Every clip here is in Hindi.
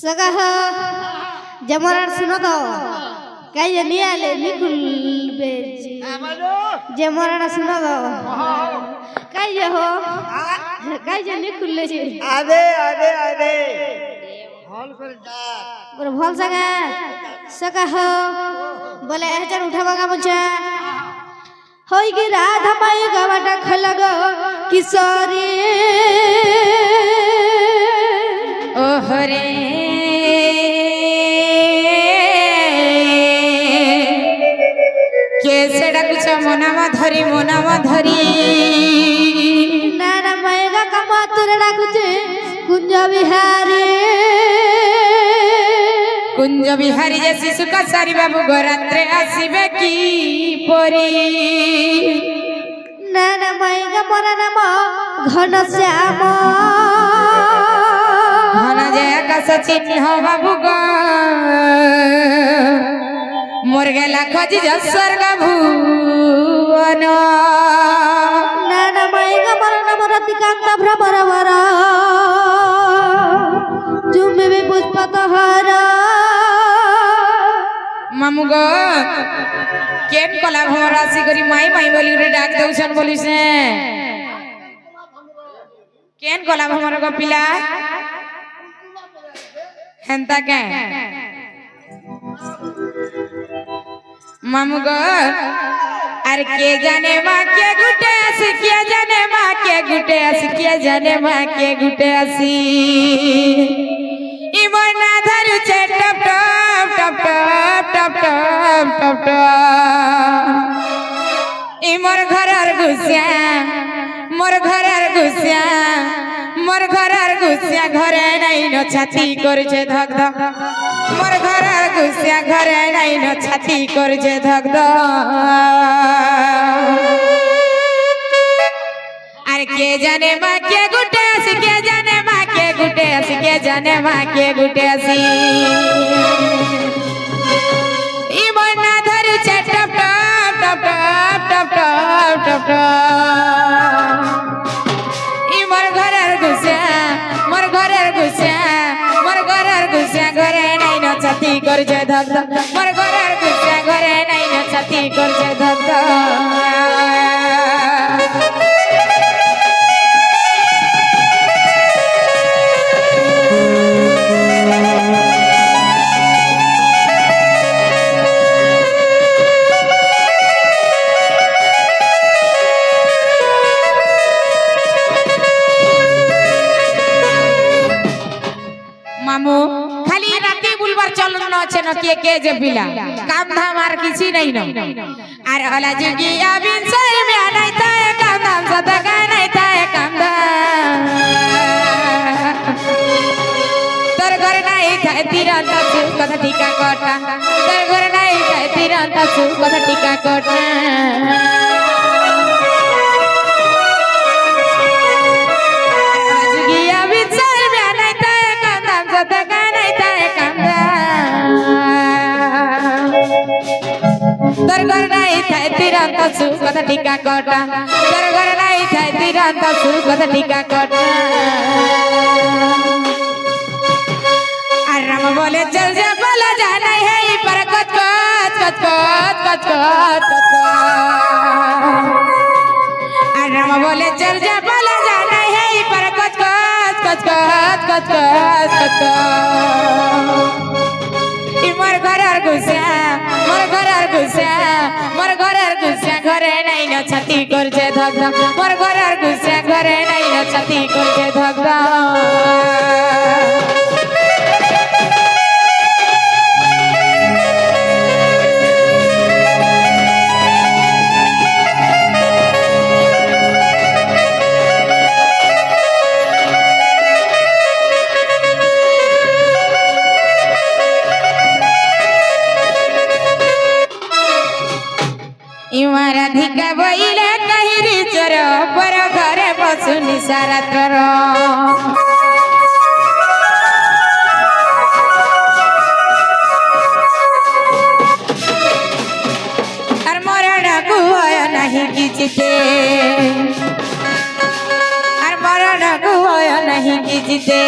सगा जमरार सुनो तो कई नियाले निकुल बेची जमरार सुनो तो कई हो कई निकुल ले जी आदे आदे आदे बोले भल सगा हो बोले एचर उठावा का मुझे होई की राधा माई गवाटा खलगो किशोरी ओहरे केसे डाकुछ मोनामा धरी नाना माईगा कमा तुरे डाकुचे कुंज बिहारी जे शिशु का सारी बाबू गोरात्रे आसीबे की परी नाना माईगा मोरा नाम घन श्याम घन जे आकाश चिन्ह बाबू गो मोर गेला खोजी जो स्वर्ग भुवन नाना माईगा मोरा नाम रतिकांत भ्रमर वर जुमे भी पुष्पत हरा मामू गो केन कला भमर राशि करी माई माई बोली रे डाक दउछन बोली से केन कला भमर गो पिला हेंता के मामू गो अरे के जाने मां के गुटे आसी के जाने मां के गुटे आसी के जाने मां के गुटे आसी इमना धरु छे टप टप टप टप टप टप टप इमर घरर घुसिया मोर घरर घुसिया मोर घरर घुसिया घरे नहीं न छाती करछे धक धक मोर घरर घुसिया घरे नहीं न छाती करछे धक धक अरे के जाने मां के गुटे आसी के जाने मां के गुटे आसी के जाने मां के गुटे आसी इमना धरु छे टप टप टप टप टप टप टप इमर घरर घुसिया मोर घरर घुसिया मोर घरर घुसिया घरे नहीं न छाती करछे धक धक मोर घरर घुसिया घरे नहीं न छाती करछे धक धक मामू खाली राती बुलबार चलन न छे न के जे बिला काम धाम आर किछि नहीं न आर हला जिगिया बिन सर में नहीं था काम धाम सदा का नहीं था काम धाम तोर घर नहीं था तिरंता सु कथा टीका कटा तोर घर नहीं था तिरंता सु कथा टीका कटा दरगर नहीं था तिरंता सु कथा टीका कटा दरगर नहीं था तिरंता सु कथा टीका कटा आराम बोले चल जा बोला जाना है पर कच कच कच कच कच कच आराम बोले चल जा बोला जाना है पर कच कच कच कच कच कच कच मोर घरर घुसिया मोर घरर घुसिया मोर घरर घुसिया घरे नहीं न छाती करछे धक धक मोर घरर घुसिया घरे नहीं न छाती करछे धक धक राधिका बोइले कहिरी चोर पर घरे बसुनी सारा तोर और मरण गुआय नहीं किछते और मरण गुआय नहीं किछते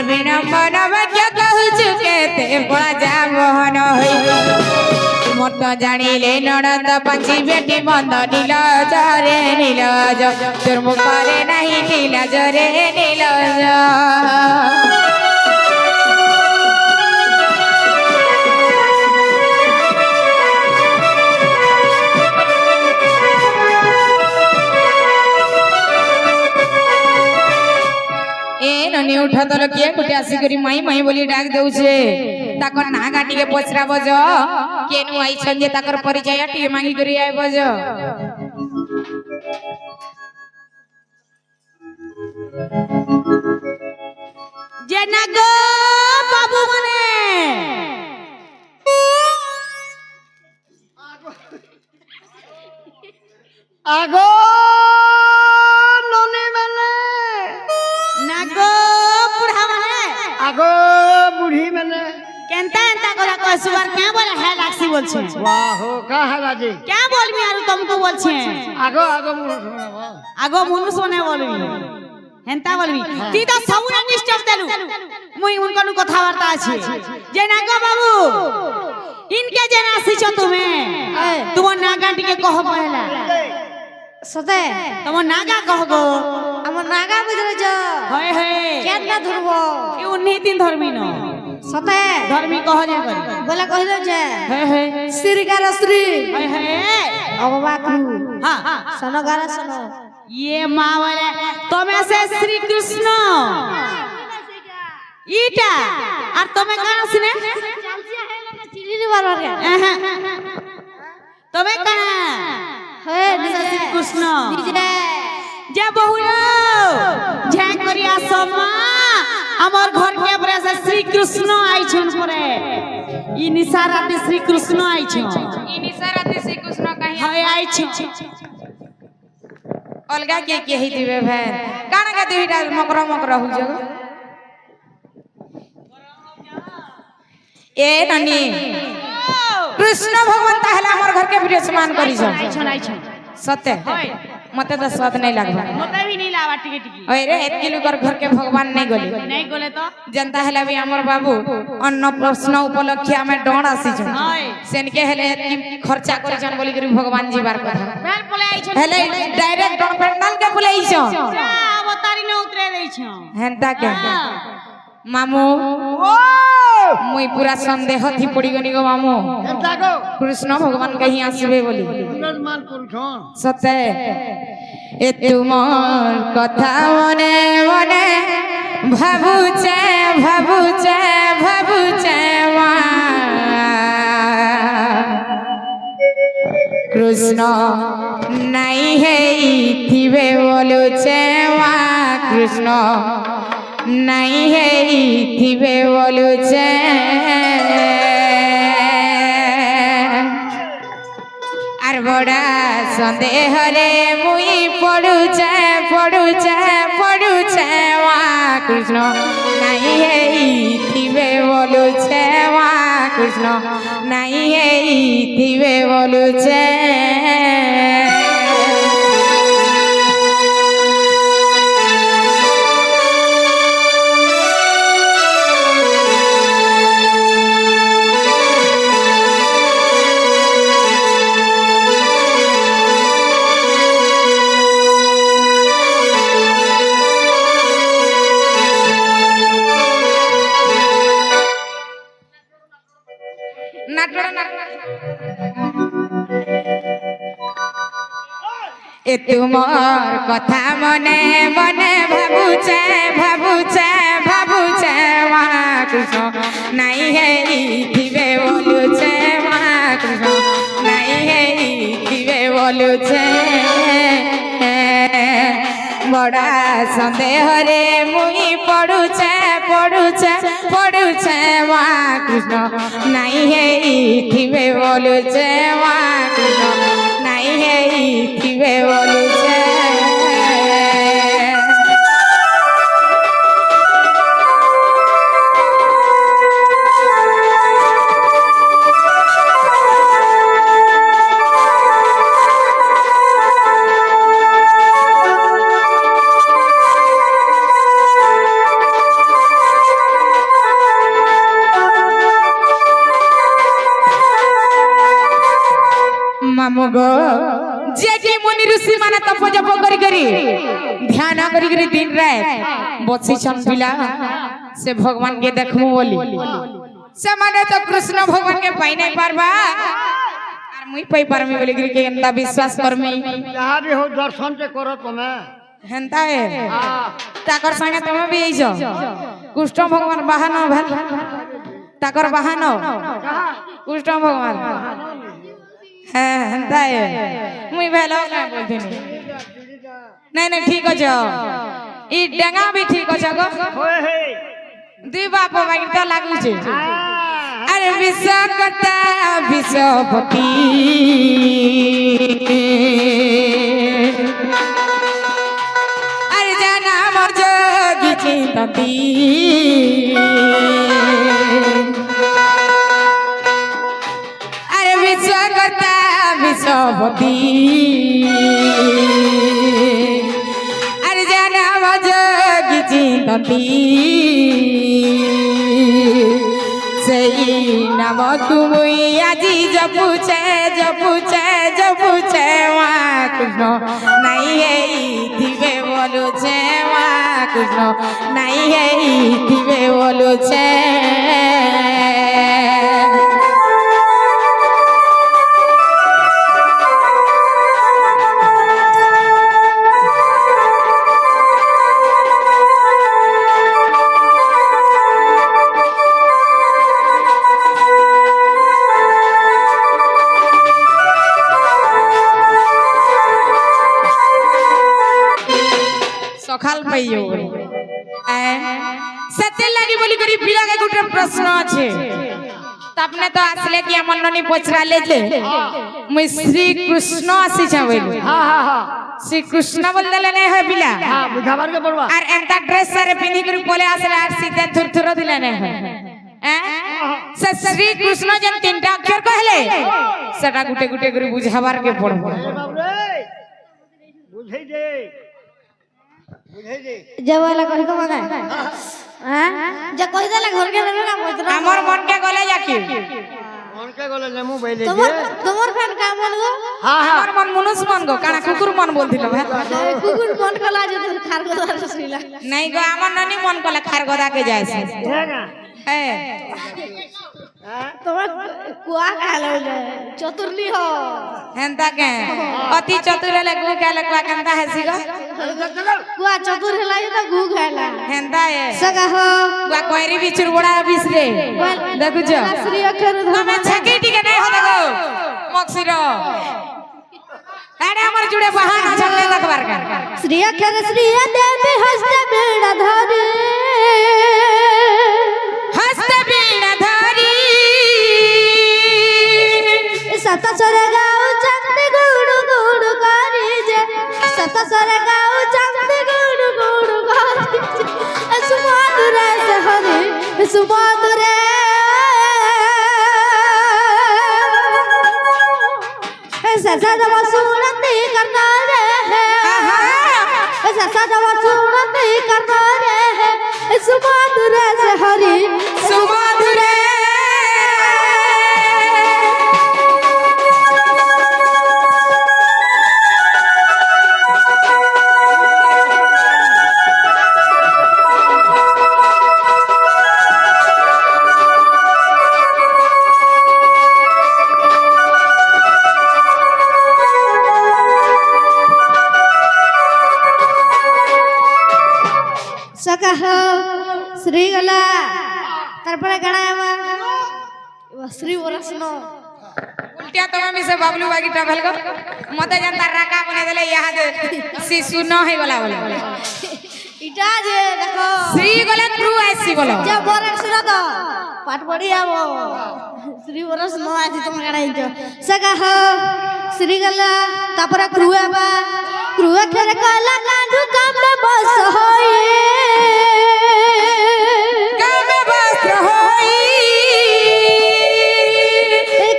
বিড়ম্বন বাক্য কহুছু কেতে পড়া যা মোহন হই মোর তো জানিলে ননদ পাঁচি বেটি বন্ধ নীলজ রে নীলজ তোর মুখরে নাহি নীলজ রে নীলজ ननी उठा तो किए गोटे आसिकरी माई माई बोली डाक दउछे ताकर नागा टिके पचरा बज केनु आई छन जे ताकर परिचय टिके मांगी करी आइ बज जे नागो बाबू मने आगो ननी मैंने नागो बुढ़ा मने आगो बुढ़ी मैंने केनता एंता करा को सुवर क्या बोले है लाक्सी बोल छे वाह हो का है राजी क्या बोल मी आरु तुमको बोल छे आगो आगो मुनु सुना आगो मुनु सुने बोलबी हेंता बोलबी ती तो सबुरा डिस्टर्ब देलु मुई उनको नु कथा वार्ता अछि जे नागो बाबू इनके जना सिछो तुमे तुम नागा टिके कह पहला सते तुम नागा कहगो हम नागा बुझले जो होय होय केतना धरबो ई 19 दिन धर्मी न सते धर्मी कह जे करी बोले कहिलो जे हे हे श्रीगार श्री हे हे अगवाकरू हां सनगार सनो ये मां बोले तमे से श्री कृष्ण ईटा और तमे काना सिने चिली बारबार के तमे काना हे श्री कृष्ण निजरे जे बहुलो झा करिया समा हमर घर के परे से श्री कृष्ण आई छन परे ई निसाराते श्री कृष्ण आई छन ई निसाराते श्री कृष्ण कहीं हाय आई छन अलगा के ही दिबे भाई काना के दुईटा मकर मकर हो जग ए ननी कृष्ण भगवान ताहला हमर घर के वीडियो समान करी छ आई छन सत्य मते तो स्वाद नहीं लागबा मते भी नहीं लावा टिके टिके अरे एक किलो कर घर के भगवान नहीं गोले तो जनता हला भी हमर बाबू अन्न प्रश्न उपलक्ष्य हमें डण आसी छ सेन के हले खर्चा करी छन बोली करी भगवान जी बार कथा बेल बोले आई छ हले डायरेक्ट डण पेंडल के बोले आई छ अवतारी न उतरे देई छ हेंता के मामू ओ मुई पूरा संदेह थी पड़ी गनी गो मामू केनता गो कृष्ण भगवान कहीं आसबे बोली मान करूछन सत्य ए तुमर कथा मने मने भाबुचे भाबुचे भाबुचे मा कृष्ण नहीं है थिबे बोलुचे मा कृष्ण नहीं है थिबे बोलुचे आर बड़ा संदेह रे मुई पड़ुचे पड़ुचे पड़ुचे वा कृष्ण नहीं है थिबे बोलुचे वा कृष्ण नहीं है थिबे बोलुचे ए तुमर कथा मने मने भाबुचे भाबुचे भाबुचे वा कृष्ण नहीं है थिबे बोलुचे वा कृष्ण नहीं है थिबे बोलुचे बड़ा संदेह रे मुई पड़ुचे पड़ुचे पड़ुचे वा कृष्ण नहीं है थिबे बोलुचे वा कृष्ण नहीं है थिबे बोलुचे कि मुनि ऋषि माने तप जप करी करी ध्यान करी करी दिन रात बसी छन पिला से भगवान के देखमु बोली से माने तो कृष्ण भगवान के पाई नहीं पारबा और मुई पाई पारमी बोली करी के अंदा विश्वास करमी जहाँ भी हो दर्शन से करो तुम्हें हेंता है ताकर संगे तुम भी आइजो कृष्ण भगवान बहानो भेल ताकर बहानो कृष्ण भगवान हां हेंता है मुई भेलो ना बोलथिनी नहीं नहीं ठीक अछि ई डेंगा भी ठीक अछि गो होए हे दुई बाप बागी तो लागु छे अरे विश्वकर्ता विश्वपति अरे जाना मोर जोगी चिंतती अरे विश्वकर्ता विश्वपति अरे जाना मोर जोगी चिंतती सही नाम तुमुई आजी जपुछे वहाँ कृष्ण नहीं है दिवे बोलो छे वहाँ कृष्ण नहीं है दिवे बोलो छे सखाल पाइयो सत्य लगी बोली करी पिला के गुटे प्रश्न আছে तपने तो आसले कि हमन ननी पछरा लेले मुई श्री कृष्ण आसी छावेली हाँ हाँ हाँ श्री कृष्ण बोल देले नहीं है पिला हाँ बुझावर के पड़वा और एंता ड्रेस सारे पिनी करी बोले आसले आर सीधे थुरथुर दिले नहीं है से श्री कृष्ण जन तीनटा अक्षर कहले सेटा गुटे गुटे करी बुझावर के पड़बो बुझे दे बुझे दे जब वाला कहि को मगा हां जे कहि देला घर के देला मोजरा हमर मन के गले जाकी मन के गले लेमु बैले তোমার ফ্যান কা মন গো हाँ हाँ আমার মন মনুষ মন গো কানা কুকুর মন বলছিল কুকুর মন কলা যে তোর খার গো ধরছিলা नहीं गो আমার নানি মন কলে খার গদা के जायसे है ना है তোমার কুয়া কালো চতুর্লি हो हेंता के अति चतुर ले गु के लकवा कंता है सिगो कुआ चतुर हला तो गु खाला हेंता है सगा हो गु कोइरी भी चुरबड़ा बिसरे देखु छ श्री अक्षर तमे छकी टिके नहीं हो देखो मक्सिरो अरे हमर जुड़े बहाना चलले देखबार का श्री अक्षर श्री देवी हस्त बेड़ा धरी सत सर गाऊ चंद गुड़ गुड़ करी जे सत सर गाऊ चंद गुड़ गुड़ करी जे सुमधुर से हरि सुमधुर सदा सुनती करना रे सदा सुनती करना रे सुमधुर से हरि सुमधुर सका हो श्री गला तरपरे गणावा श्री वरसनो उल्टिया तमे में से बाबलू बागी ट्रैवल को मते जनता राका बने देले याद शिशु न होई वाला बोले इटा जे देखो श्री गले ट्रू आसी बोलो जे वरसनो तो पाठ पढ़ी आवो श्री वरसनो आसी तुम गणाइजो सका हो श्री गला तापरा क्रुआबा क्रुआ खेर कला गांडू काम में बस होई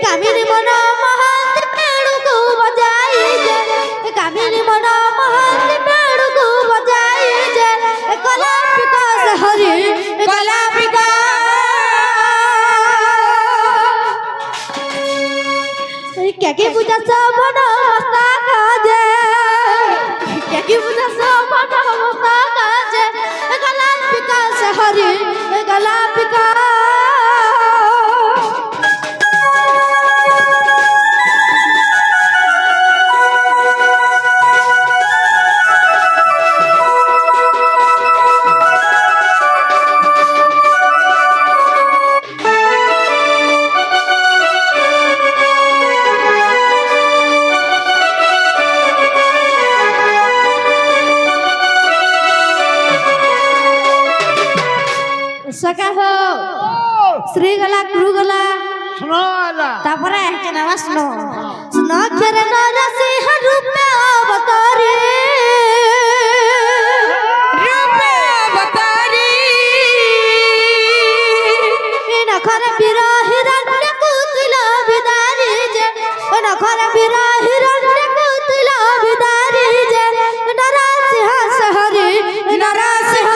कामिनी मन महंत पेड़ को बजाई जे कामिनी मन महंत पेड़ को बजाई जे कला विकास हरि कला विकास क्या के पूजा सब नमस्ता काजे सहरी गला पिका सका हो श्री गला क्रू गला सुनो आला तापरे के नाम सुनो सुनो खेरे नरसी रूप में अवतारी रूपे अवतारी नखर बीरा हिरण्य कुतिला बिदारी जे नखर बीरा हिरण्य कुतिला बिदारी जे नरसिंह सहरी नरसिंह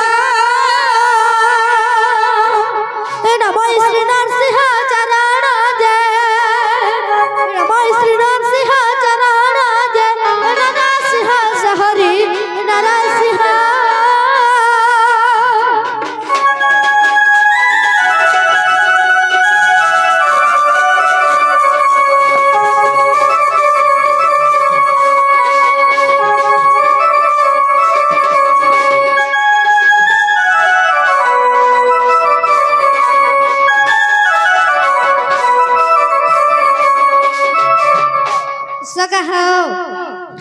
नमो श्री नरसिंह चरण जय नमो श्री नरसिंह चरण जय नरसिंह सहरी नरसिंह सका हो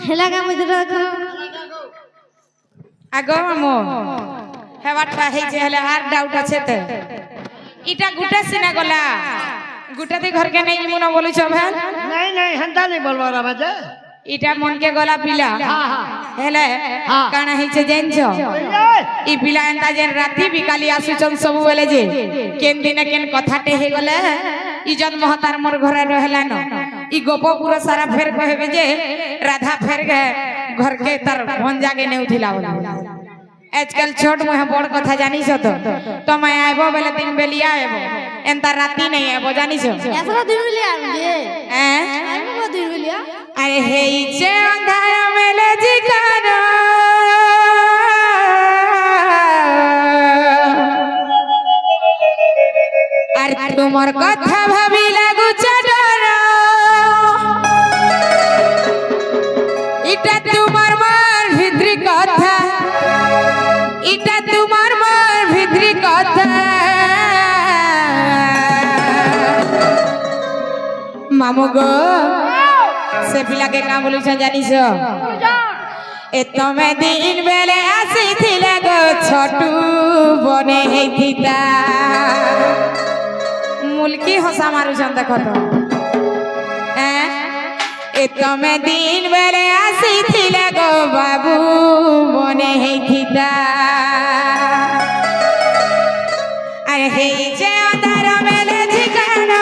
हेला का मुझे रखो আগো মামু হেবাটা হেইছে হলে আর ডাউট আছে তে ইটা গুটা সিনা গলা গুটাতে ঘরকে নেই মুনা বলিছ ভাই नहीं नहीं हंता नहीं बोलवा रहा बजे ইটা মনকে গলা পিলা हाँ हाँ হেলে কানা হেইছে জানছ ই পিলা এন্তা যেন রাতি বিকালি আসুচন সবু বেলে যে কেন দিনে কেন কথাটে হে গলে ইজত মহতার মোর ঘরে রহলা ন ই গোপ পুরো সারা ফের কহেবে যে রাধা ফের গে ঘর কে তার ভঞ্জাগে নে উঠিলা বলে আজকাল ছোট মুহে বড় কথা জানিস তো তুমি আইবো বেলে দিন বেলিয়া আইবো এন্তা রাতি নাই আইবো জানিস ऐसा दिन मिलिया मुझे হ্যাঁ वो दिन मिलिया আরে হেইছে অন্ধার মেলে জিকার আর তোমার কথা ভাবি লাগুছে ডর এটা তোমার মার ভিতরি কথা এটা তোমার মার ভিতরি কথা মামু গো সে পিলাকে কা বলিছ জানিস এ তুমি দিন বেলে আসিছিলে গো ছোটু বনে হেইতিতা মুলকি হসা মারুছন দেখো তো এ তুমি দিন বেলে আসিছিলে গো বাবু বনে হেইতিতা আরে হেইছে আধার মেলে ঠিকানা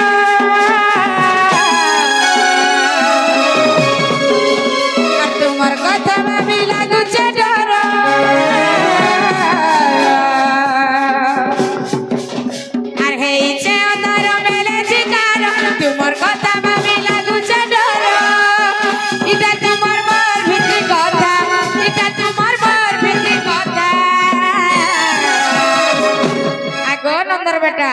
আর তোমার কথা ভাবি লাগুছে ডর আর হেইছে আধার মেলে ঠিকানা তোমার কথা ভাবি লাগুছে ডর এটা তোমার মর ভিতরি কথা এটা তোমার মর ভিতরি কথা আগো নন্দর বেটা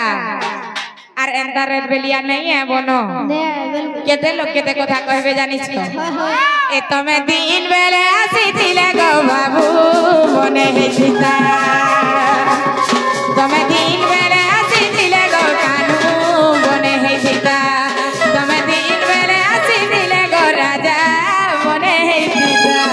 আর এন্টার বেলিয়া নেই বনো ने बिल्कुल কেতে লোক কেতে কথা কইবে জানিস তো এ তুমি দিন বেলে আসিছিলে গো বাবু বনে হেসিতা তুমি দিন বেলে আসিছিলে গো কানু বনে হেসিতা তুমি দিন বেলে আসিছিলে গো রাজা বনে হেসিতা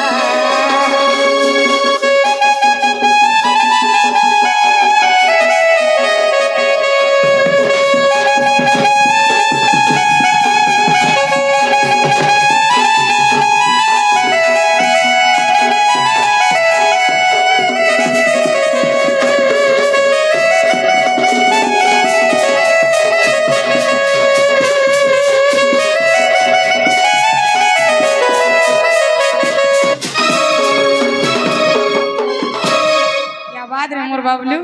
বাদ রে মোর বাবলু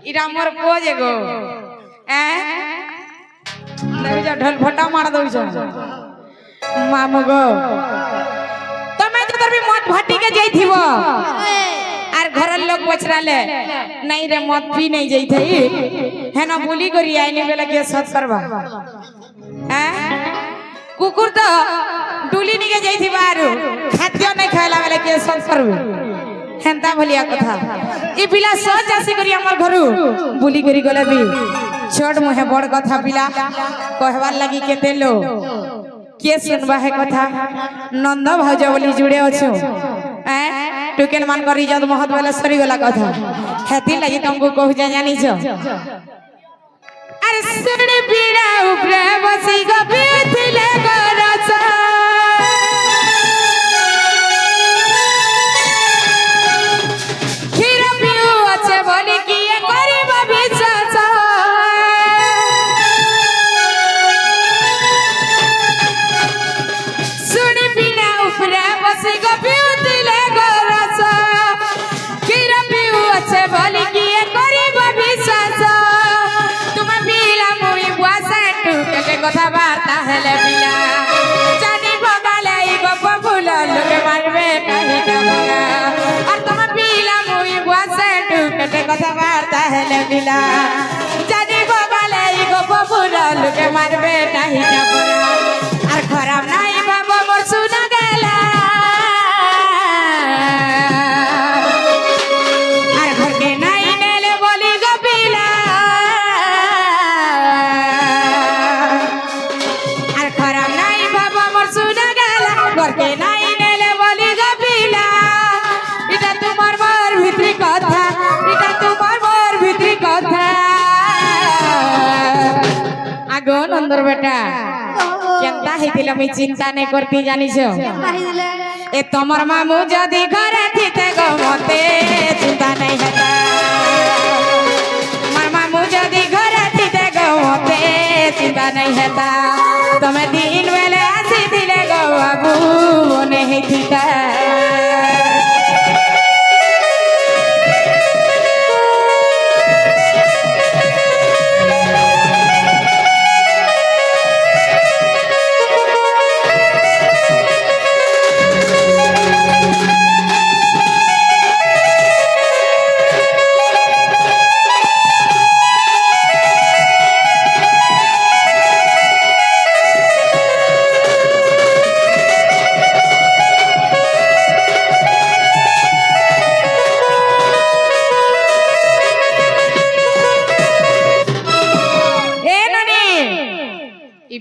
ইরা মোর পুয়া যে গো দেখি যা ঢোল ফটা মার দউছ মামু গো তুমি তো তোর মত ভাটি কে যাইথিব আর आर घर लोग पछराले नहीं रे मत पी नहीं जाई थई है ना बोली करी आईने बेला के सत करबा हैं कुकुर तो डुली निके जाई थी बाहर खाद्य नहीं खाइला बेला के सत करबे हेंता भलिया कथा ई पिला सच आसी करी हमर घरु बोली करी गले भी छोड़ मुहे बड़ कथा पिला कहवार लगी केते लो के सुनबा है कथा नंद भौज बोली जुड़े अछु टुकेल मान करी जद महत वाला सरी वाला कथा हेती लगी तुमको कहू जा जानी छ अरे सुन पीड़ा ऊपर बसी गबी थिले गरस खीर पियो अच्छे बोली की ये गरीब विश्वास सुन पीड़ा ऊपर बसी गबी थिले गरस खीर पियो अच्छे बोली की ये गरीब विश्वास तुम पीला मुई बुआसा टुके कथा बार्ता हेले पिला जानी भगाले ई गप फूल लोके मारबे कहि कबरा और तुम पीला मुई बुआसा टुके कथा बार्ता हेले पिला जानी भगाले ई गप फूल लोके मारबे कहि कबरा और खराब नाही बाबा मोर सुना गेला और घर के नाही नेले बोली गपिला और खराब नाही बाबा मोर सुना गेला घर के नाही नेले बोली गपिला इटा तुम्हार मोर भित्री कथा इटा तुम्हार मोर भित्री कथा आगो नंदर बेटा केनता हेतिला मी चिंता नहीं करती जानी छो ए तमर मामू जदी घरे थिते गो मते चिंता नहीं हेता तमर मामू जदी घरे थिते गो मते चिंता नहीं हेता तमे दिन बेले आसी दिले गो बाबू नहीं थिता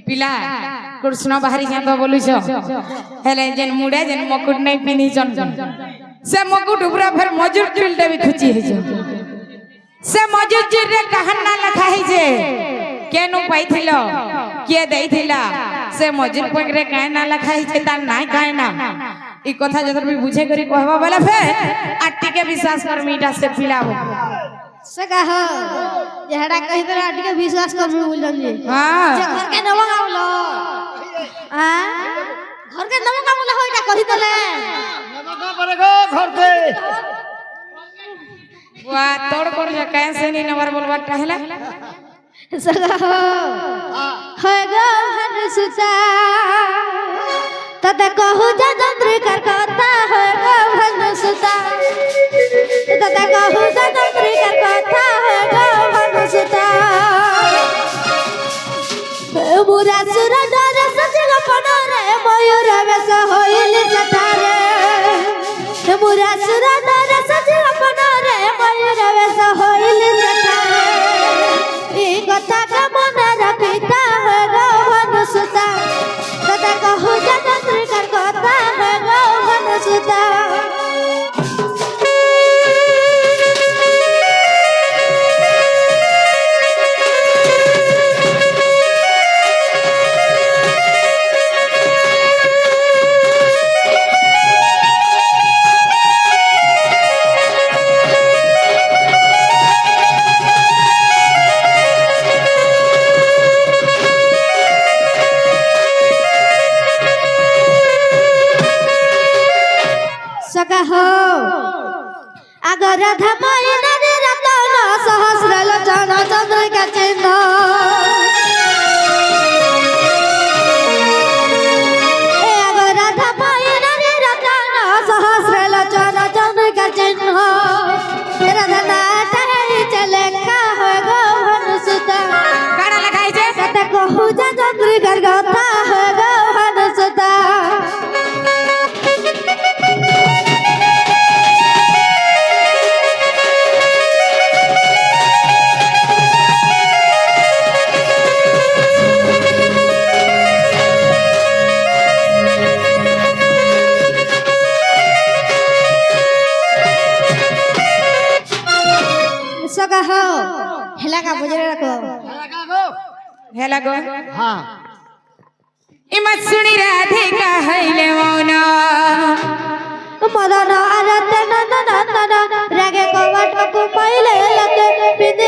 पिला कृष्ण बाहरी जा तो बोलु छ हेले जेन मुडे जेन मकुट नहीं पिनी जन से मकुट ऊपर फिर मजूर चिलटे भी खुची है से मजूर चिर रे कहना लिखा है जे केनु पाइथिलो के देइथिला से मजूर पक रे कहना लिखा है जे तार नाही कहना ई कथा जदर भी बुझे करी कहबा बेला फे आटी के विश्वास कर मीटा से पिलाबो सका हो जेहड़ा कहि तोरा आटी के विश्वास कर बोल जी हां जे घर के नवा गावलो घर के नवा गावलो होइटा कहि तले नमका पड़ेगो घर के वाह तोड़ कर जा कैसे नहीं नंबर बोलवा टहला सगा हो गो हन सुता तत कहू जा चंद्र कर कथा हो गो हन सुता तत कहू जा चंद्र कर कथा हो गो हन सुता मुरा सुर डर सजग पडरे मयूर बेस होइली सतारे मुरा सुर डर सजग पडरे मयूर बेस होइली सतारे ई कथा का मन रखिता है गो हनुसुता तदा कहू जा चंद्र कर कथा है गो हनुसुता सका हो अगर धमाय नदी रतन सहस्र लोचन चंद्र का चिन्ह अगर धमाय नदी रतन सहस्र लोचन चंद्र का चिन्ह বহু যাত্রী ঘর কথা গো হাদসতা सका हो हेला का बुझे रखो लगा गो हेला गो हाँ इमत सुनी राधिका हईले मौन मदन आरत नंदन नंदन रागे कवट को पहिले लते पिंदे